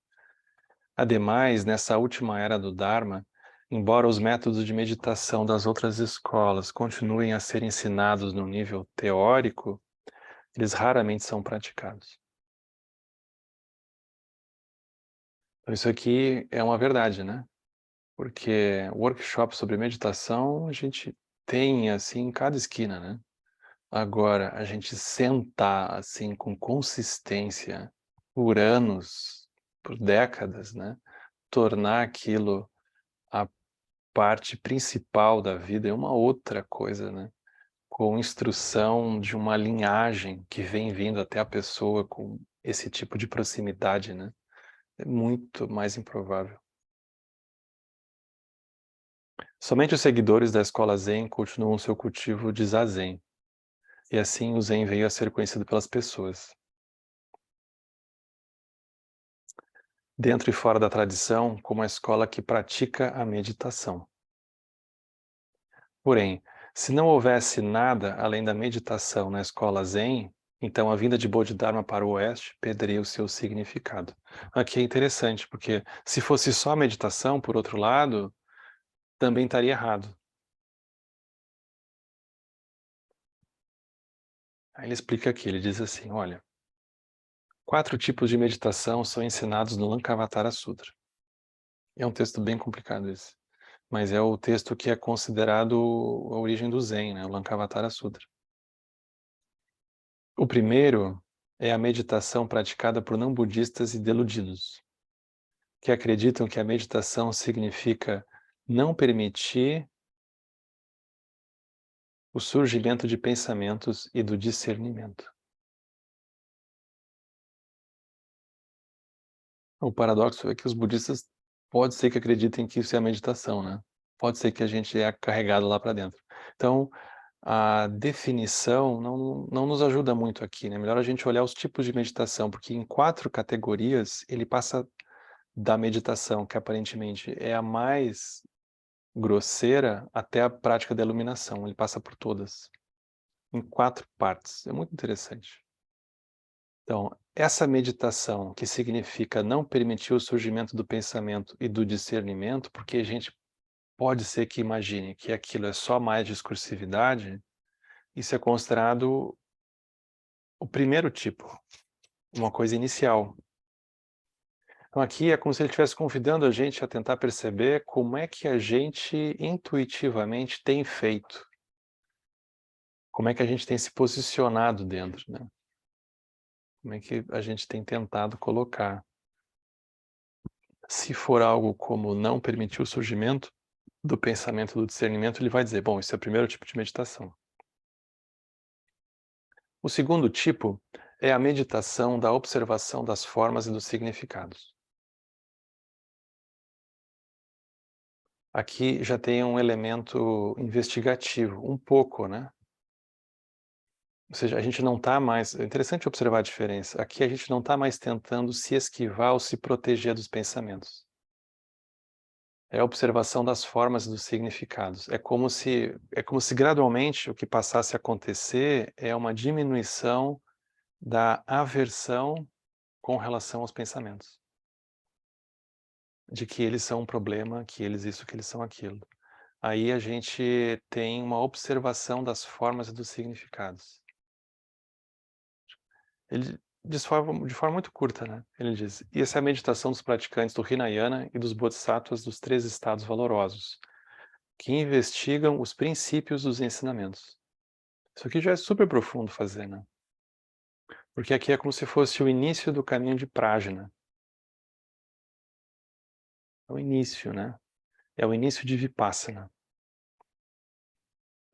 S1: Ademais, nessa última era do Dharma, embora os métodos de meditação das outras escolas continuem a ser ensinados no nível teórico, eles raramente são praticados. Então, isso aqui é uma verdade, né? Porque workshop sobre meditação a gente tem assim em cada esquina, né? Agora, a gente sentar assim com consistência por anos, por décadas, né? Tornar aquilo a parte principal da vida é uma outra coisa, né? Com instrução de uma linhagem que vem vindo até a pessoa com esse tipo de proximidade, né? É muito mais improvável. Somente os seguidores da escola Zen continuam seu cultivo de Zazen, e assim o Zen veio a ser conhecido pelas pessoas. Dentro e fora da tradição, como a escola que pratica a meditação. Porém, se não houvesse nada além da meditação na escola Zen, então a vinda de Bodhidharma para o Oeste perderia o seu significado. Aqui é interessante, porque se fosse só meditação, por outro lado, também estaria errado. Aí ele explica aqui, ele diz assim, olha, 4 tipos de meditação são ensinados no Lankavatara Sutra. É um texto bem complicado esse, mas é o texto que é considerado a origem do Zen, né? O Lankavatara Sutra. O primeiro é a meditação praticada por não budistas e deludidos, que acreditam que a meditação significa não permitir o surgimento de pensamentos e do discernimento. O paradoxo é que os budistas pode ser que acreditem que isso é a meditação, né? Pode ser que a gente é carregado lá para dentro. Então, a definição não nos ajuda muito aqui, né? Melhor a gente olhar os tipos de meditação, porque em 4 categorias ele passa da meditação, que aparentemente é a mais grosseira, até a prática da iluminação. Ele passa por todas, em 4 partes. É muito interessante. Então, essa meditação, que significa não permitir o surgimento do pensamento e do discernimento, porque a gente pode ser que imagine que aquilo é só mais discursividade, isso é considerado o primeiro tipo, uma coisa inicial. Então aqui é como se ele estivesse convidando a gente a tentar perceber como é que a gente intuitivamente tem feito. Como é que a gente tem se posicionado dentro, né? Como é que a gente tem tentado colocar. Se for algo como não permitir o surgimento do pensamento, do discernimento, ele vai dizer, bom, esse é o primeiro tipo de meditação. O segundo tipo é a meditação da observação das formas e dos significados. Aqui já tem um elemento investigativo, um pouco, né? Ou seja, a gente não está mais... É interessante observar a diferença. Aqui a gente não está mais tentando se esquivar ou se proteger dos pensamentos. É a observação das formas e dos significados. É como se gradualmente o que passasse a acontecer é uma diminuição da aversão com relação aos pensamentos. De que eles são um problema, que eles isso, que eles são aquilo. Aí a gente tem uma observação das formas e dos significados. Ele, de forma muito curta, né? Ele diz, e essa é a meditação dos praticantes do Hinayana e dos Bodhisattvas dos 3 estados valorosos, que investigam os princípios dos ensinamentos. Isso aqui já é super profundo fazer, né? Porque aqui é como se fosse o início do caminho de Prajna. É o início, né? É o início de Vipassana.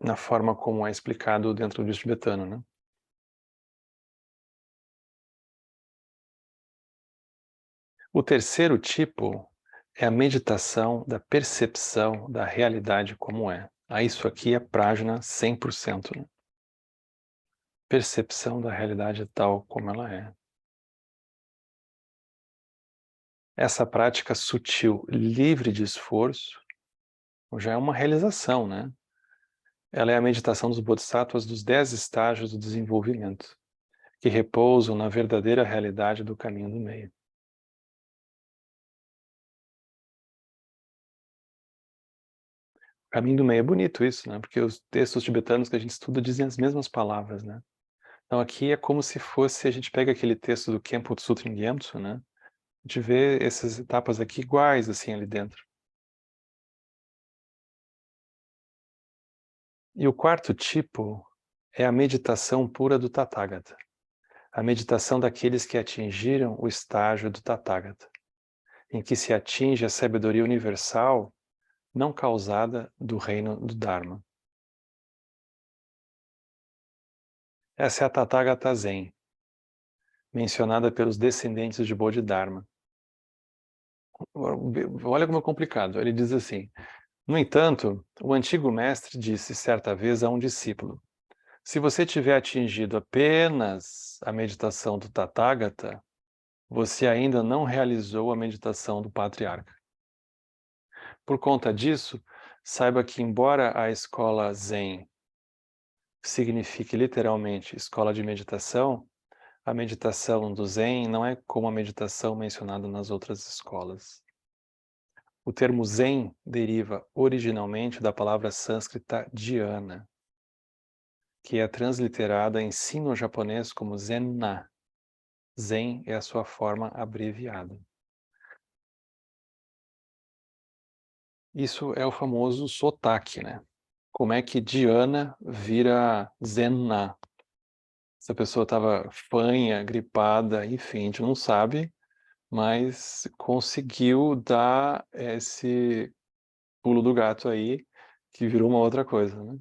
S1: Na forma como é explicado dentro do tibetano, né? O terceiro tipo é a meditação da percepção da realidade como é. Isso aqui é Prajna 100%, né? Percepção da realidade tal como ela é. Essa prática sutil, livre de esforço, já é uma realização, né? Ela é a meditação dos Bodhisattvas dos 10 estágios do desenvolvimento, que repousam na verdadeira realidade do caminho do meio. O caminho do meio é bonito isso, né? Porque os textos tibetanos que a gente estuda dizem as mesmas palavras, né? Então aqui é como se fosse, a gente pega aquele texto do Khenpo Sutra em Gyatso, né? A gente vê essas etapas aqui iguais, assim, ali dentro. E o quarto tipo é a meditação pura do Tathagata. A meditação daqueles que atingiram o estágio do Tathagata, em que se atinge a sabedoria universal não causada do reino do Dharma. Essa é a Tathagata Zen, mencionada pelos descendentes de Bodhidharma. Olha como é complicado. Ele diz assim, no entanto, o antigo mestre disse certa vez a um discípulo, se você tiver atingido apenas a meditação do Tathagata, você ainda não realizou a meditação do patriarca. Por conta disso, saiba que embora a escola Zen signifique literalmente escola de meditação, a meditação do Zen não é como a meditação mencionada nas outras escolas. O termo Zen deriva originalmente da palavra sânscrita dhyana, que é transliterada em sino-japonês como Zen-na. Zen é a sua forma abreviada. Isso é o famoso sotaque, né? Como é que dhyana vira Zen-na? Se a pessoa estava fanha, gripada, enfim, a gente não sabe, mas conseguiu dar esse pulo do gato aí, que virou uma outra coisa, né?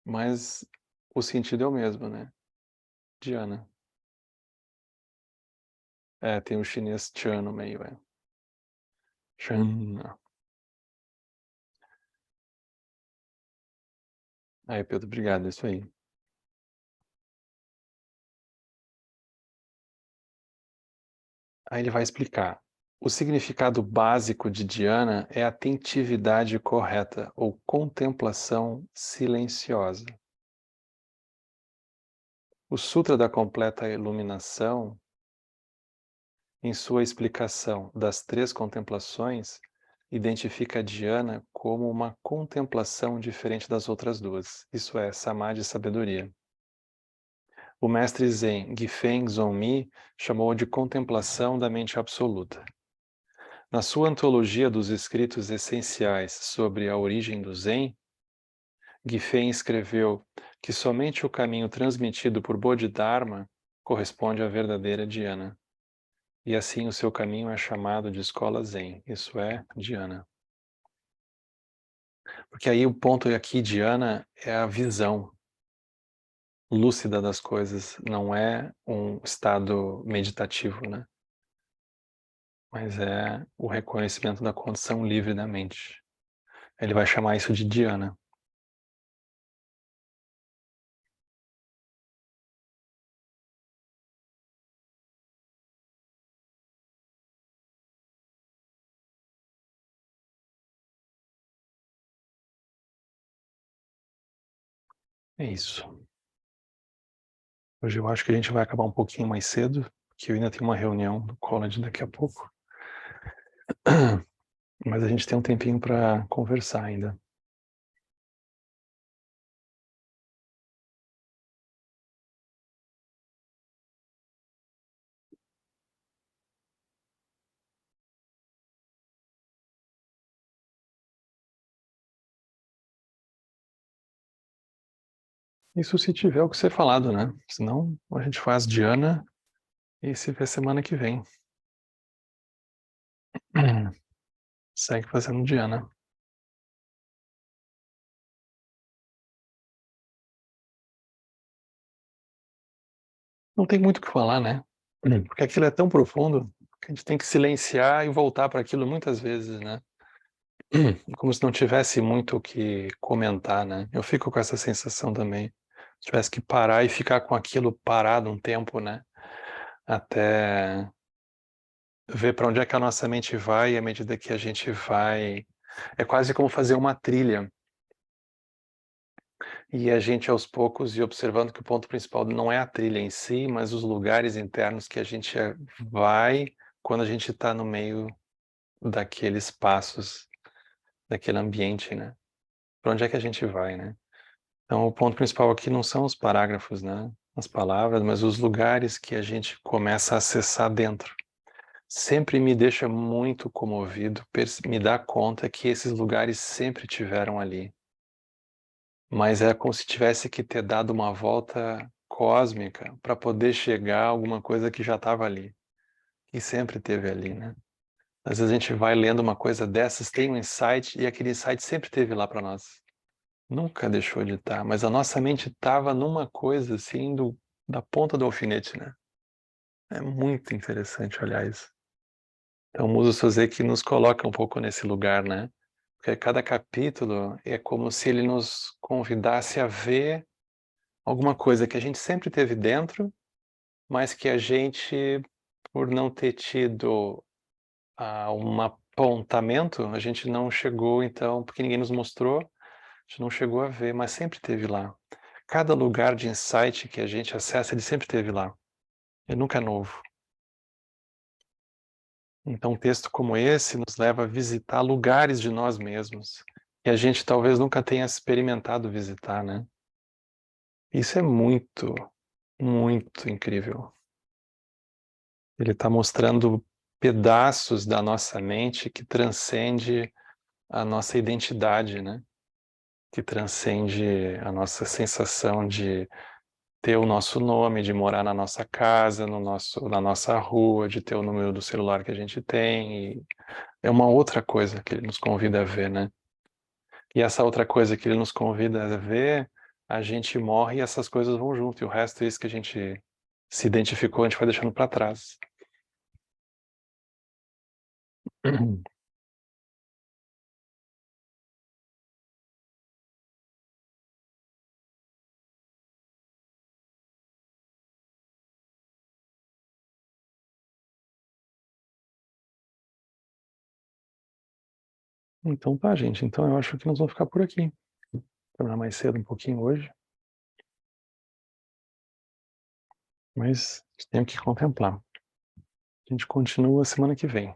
S1: Mas o sentido é o mesmo, né? Diana. É, tem o chinês Chan no meio, é. Chan. Aí, Pedro, obrigado, é isso aí. Aí ele vai explicar. O significado básico de dhyana é atentividade correta ou contemplação silenciosa. O Sutra da Completa Iluminação, em sua explicação das três contemplações, identifica a dhyana como uma contemplação diferente das outras duas, isso é, samadhi e sabedoria. O mestre Zen, Gifeng Zonmi, chamou de contemplação da mente absoluta. Na sua antologia dos escritos essenciais sobre a origem do Zen, Gifeng escreveu que somente o caminho transmitido por Bodhidharma corresponde à verdadeira dhyana. E assim o seu caminho é chamado de escola Zen, isso é, dhyana. Porque aí o ponto aqui, dhyana, é a visão lúcida das coisas, não é um estado meditativo, né? Mas é o reconhecimento da condição livre da mente. Ele vai chamar isso de dhyana. É isso. Hoje eu acho que a gente vai acabar um pouquinho mais cedo, porque eu ainda tenho uma reunião do college daqui a pouco. Mas a gente tem um tempinho para conversar ainda. Isso se tiver o que ser falado, né? Senão a gente faz Diana e se vê semana que vem. Segue fazendo Diana. Não tem muito o que falar, né? Porque aquilo é tão profundo que a gente tem que silenciar e voltar para aquilo muitas vezes, né? Como se não tivesse muito o que comentar, né? Eu fico com essa sensação também. Se tivesse que parar e ficar com aquilo parado um tempo, né? Até ver para onde é que a nossa mente vai e à medida que a gente vai. É quase como fazer uma trilha. E a gente aos poucos e observando que o ponto principal não é a trilha em si, mas os lugares internos que a gente vai quando a gente está no meio daqueles passos, daquele ambiente, né? Para onde é que a gente vai, né? Então, o ponto principal aqui não são os parágrafos, né? As palavras, mas os lugares que a gente começa a acessar dentro. Sempre me deixa muito comovido me dar conta que esses lugares sempre tiveram ali. Mas é como se tivesse que ter dado uma volta cósmica para poder chegar a alguma coisa que já estava ali. E sempre teve ali, né? Às vezes a gente vai lendo uma coisa dessas, tem um insight, e aquele insight sempre teve lá para nós. Nunca deixou de estar, mas a nossa mente estava numa coisa assim, da ponta do alfinete, né? É muito interessante olhar isso. Então, o Muso Soseki nos coloca um pouco nesse lugar, né? Porque cada capítulo é como se ele nos convidasse a ver alguma coisa que a gente sempre teve dentro, mas que a gente, por não ter tido um apontamento, a gente não chegou, então, porque ninguém nos mostrou, a gente não chegou a ver, mas sempre teve lá. Cada lugar de insight que a gente acessa, ele sempre teve lá. Ele nunca é novo. Então, um texto como esse nos leva a visitar lugares de nós mesmos que a gente talvez nunca tenha experimentado visitar, né? Isso é muito, muito incrível. Ele está mostrando pedaços da nossa mente que transcende a nossa identidade, né? Que transcende a nossa sensação de ter o nosso nome, de morar na nossa casa, na nossa rua, de ter o número do celular que a gente tem. E é uma outra coisa que ele nos convida a ver, né? E essa outra coisa que ele nos convida a ver, a gente morre e essas coisas vão junto. E o resto é isso que a gente se identificou, a gente vai deixando para trás. Então tá, gente. Então eu acho que nós vamos ficar por aqui. Terminar mais cedo um pouquinho hoje. Mas tenho que contemplar. A gente continua semana que vem.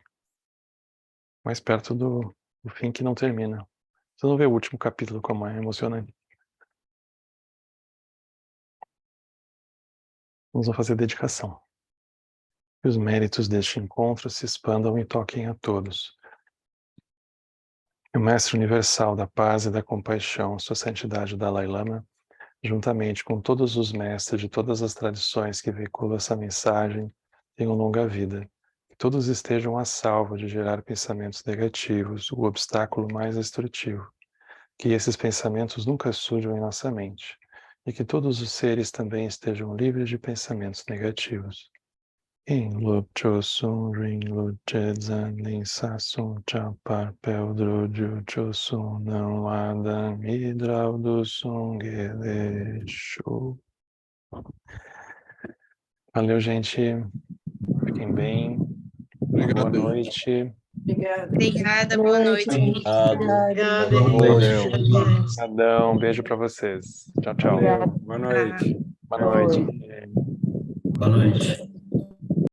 S1: Mais perto do fim que não termina. Vocês vão ver o último capítulo como é emocionante. Vamos fazer dedicação. Que os méritos deste encontro se expandam e toquem a todos. O Mestre Universal da Paz e da Compaixão, Sua Santidade Dalai Lama, juntamente com todos os mestres de todas as tradições que veiculam essa mensagem, tenham longa vida. Que todos estejam a salvo de gerar pensamentos negativos, o obstáculo mais destrutivo. Que esses pensamentos nunca surjam em nossa mente. E que todos os seres também estejam livres de pensamentos negativos. Em Lupcho Sun Ring Luche Zanin Sasun Chapar Peldrodio Chosun Não Adam Hidral do Sungelecho. Valeu, gente. Fiquem bem.
S2: Obrigado,
S1: Boa
S2: gente.
S1: noite.
S3: Obrigada, boa noite.
S2: Obrigado.
S1: Boa noite.
S2: Valeu.
S1: Obrigadão. Beijo para vocês. Tchau, tchau.
S2: Valeu. Boa noite.
S1: Boa noite.
S4: Boa noite.